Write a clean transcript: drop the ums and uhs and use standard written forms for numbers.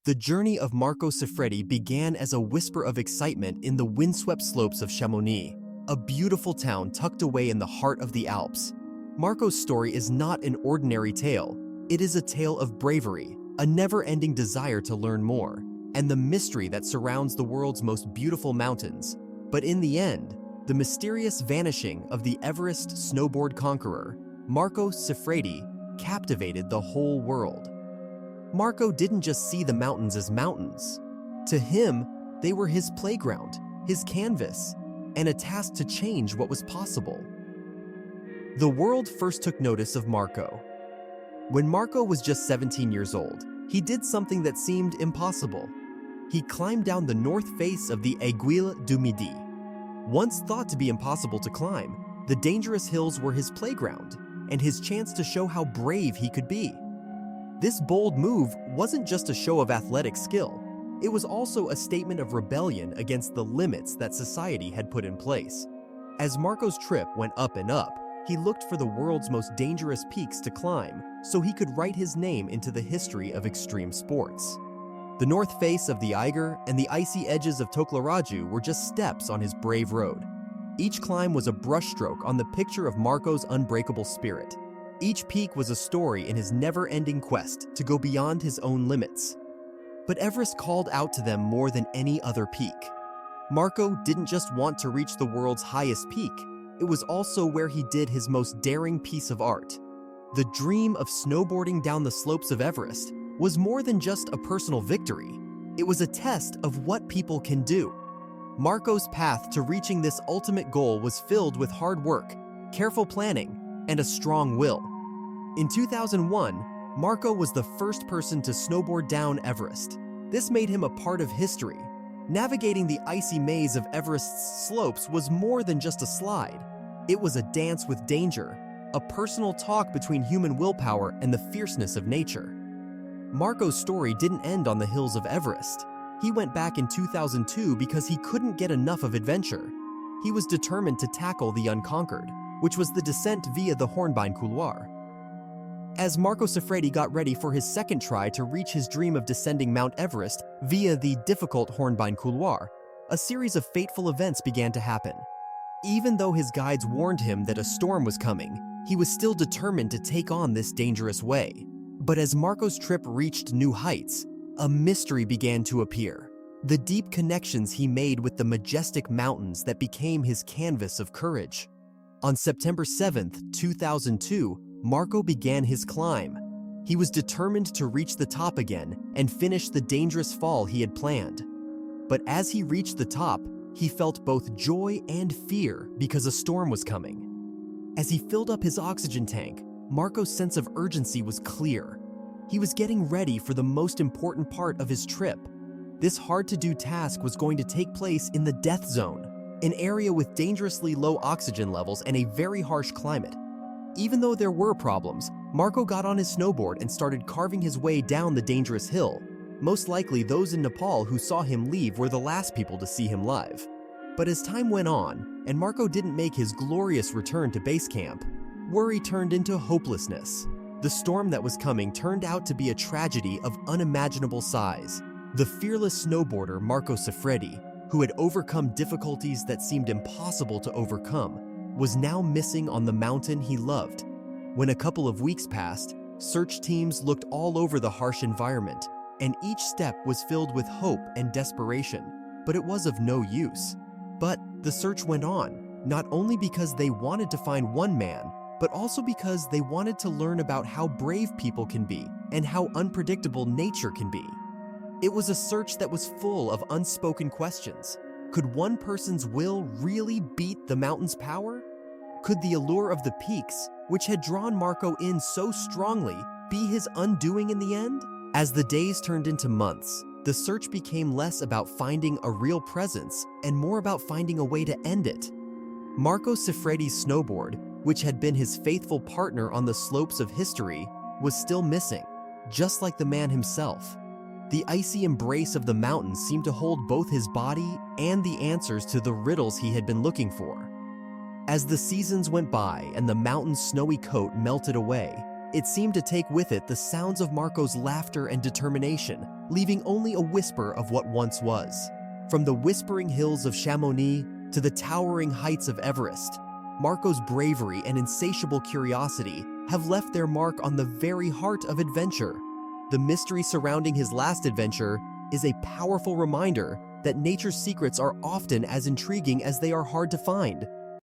The journey of Marco Siffredi began as a whisper of excitement in the windswept slopes of Chamonix, a beautiful town tucked away in the heart of the Alps. Marco's story is not an ordinary tale. It is a tale of bravery, a never-ending desire to learn more, and the mystery that surrounds the world's most beautiful mountains. But in the end, the mysterious vanishing of the Everest Snowboard Conqueror, Marco Siffredi, captivated the whole world. Marco didn't just see the mountains as mountains. To him, they were his playground, his canvas, and a task to change what was possible. The world first took notice of Marco. When Marco was just 17 years old, he did something that seemed impossible. He climbed down the north face of the Aiguille du Midi. Once thought to be impossible to climb, the dangerous hills were his playground and his chance to show how brave he could be. This bold move wasn't just a show of athletic skill. It was also a statement of rebellion against the limits that society had put in place. As Marco's trip went up and up, he looked for the world's most dangerous peaks to climb so he could write his name into the history of extreme sports. The north face of the Eiger and the icy edges of Toklaraju were just steps on his brave road. Each climb was a brushstroke on the picture of Marco's unbreakable spirit. Each peak was a story in his never-ending quest to go beyond his own limits. But Everest called out to them more than any other peak. Marco didn't just want to reach the world's highest peak, it was also where he did his most daring piece of art. The dream of snowboarding down the slopes of Everest was more than just a personal victory. It was a test of what people can do. Marco's path to reaching this ultimate goal was filled with hard work, careful planning, and a strong will. In 2001, Marco was the first person to snowboard down Everest. This made him a part of history. Navigating the icy maze of Everest's slopes was more than just a slide. It was a dance with danger, a personal talk between human willpower and the fierceness of nature. Marco's story didn't end on the hills of Everest. He went back in 2002 because he couldn't get enough of adventure. He was determined to tackle the unconquered, which was the descent via the Hornbein Couloir. As Marco Siffredi got ready for his second try to reach his dream of descending Mount Everest via the difficult Hornbein Couloir, a series of fateful events began to happen. Even though his guides warned him that a storm was coming, he was still determined to take on this dangerous way. But as Marco's trip reached new heights, a mystery began to appear. The deep connections he made with the majestic mountains that became his canvas of courage. On September 7, 2002, Marco began his climb. He was determined to reach the top again and finish the dangerous fall he had planned. But as he reached the top, he felt both joy and fear because a storm was coming. As he filled up his oxygen tank, Marco's sense of urgency was clear. He was getting ready for the most important part of his trip. This hard-to-do task was going to take place in the death zone, an area with dangerously low oxygen levels and a very harsh climate. Even though there were problems, Marco got on his snowboard and started carving his way down the dangerous hill. Most likely those in Nepal who saw him leave were the last people to see him live. But as time went on, and Marco didn't make his glorious return to base camp, worry turned into hopelessness. The storm that was coming turned out to be a tragedy of unimaginable size. The fearless snowboarder Marco Siffredi, who had overcome difficulties that seemed impossible to overcome, was now missing on the mountain he loved. When a couple of weeks passed, search teams looked all over the harsh environment, and each step was filled with hope and desperation, but it was of no use. But the search went on, not only because they wanted to find one man, but also because they wanted to learn about how brave people can be and how unpredictable nature can be. It was a search that was full of unspoken questions. Could one person's will really beat the mountain's power? Could the allure of the peaks, which had drawn Marco in so strongly, be his undoing in the end? As the days turned into months, the search became less about finding a real presence and more about finding a way to end it. Marco Siffredi's snowboard, which had been his faithful partner on the slopes of history, was still missing, just like the man himself. The icy embrace of the mountains seemed to hold both his body and the answers to the riddles he had been looking for. As the seasons went by and the mountain's snowy coat melted away, it seemed to take with it the sounds of Marco's laughter and determination, leaving only a whisper of what once was. From the whispering hills of Chamonix to the towering heights of Everest, Marco's bravery and insatiable curiosity have left their mark on the very heart of adventure. The mystery surrounding his last adventure is a powerful reminder that nature's secrets are often as intriguing as they are hard to find.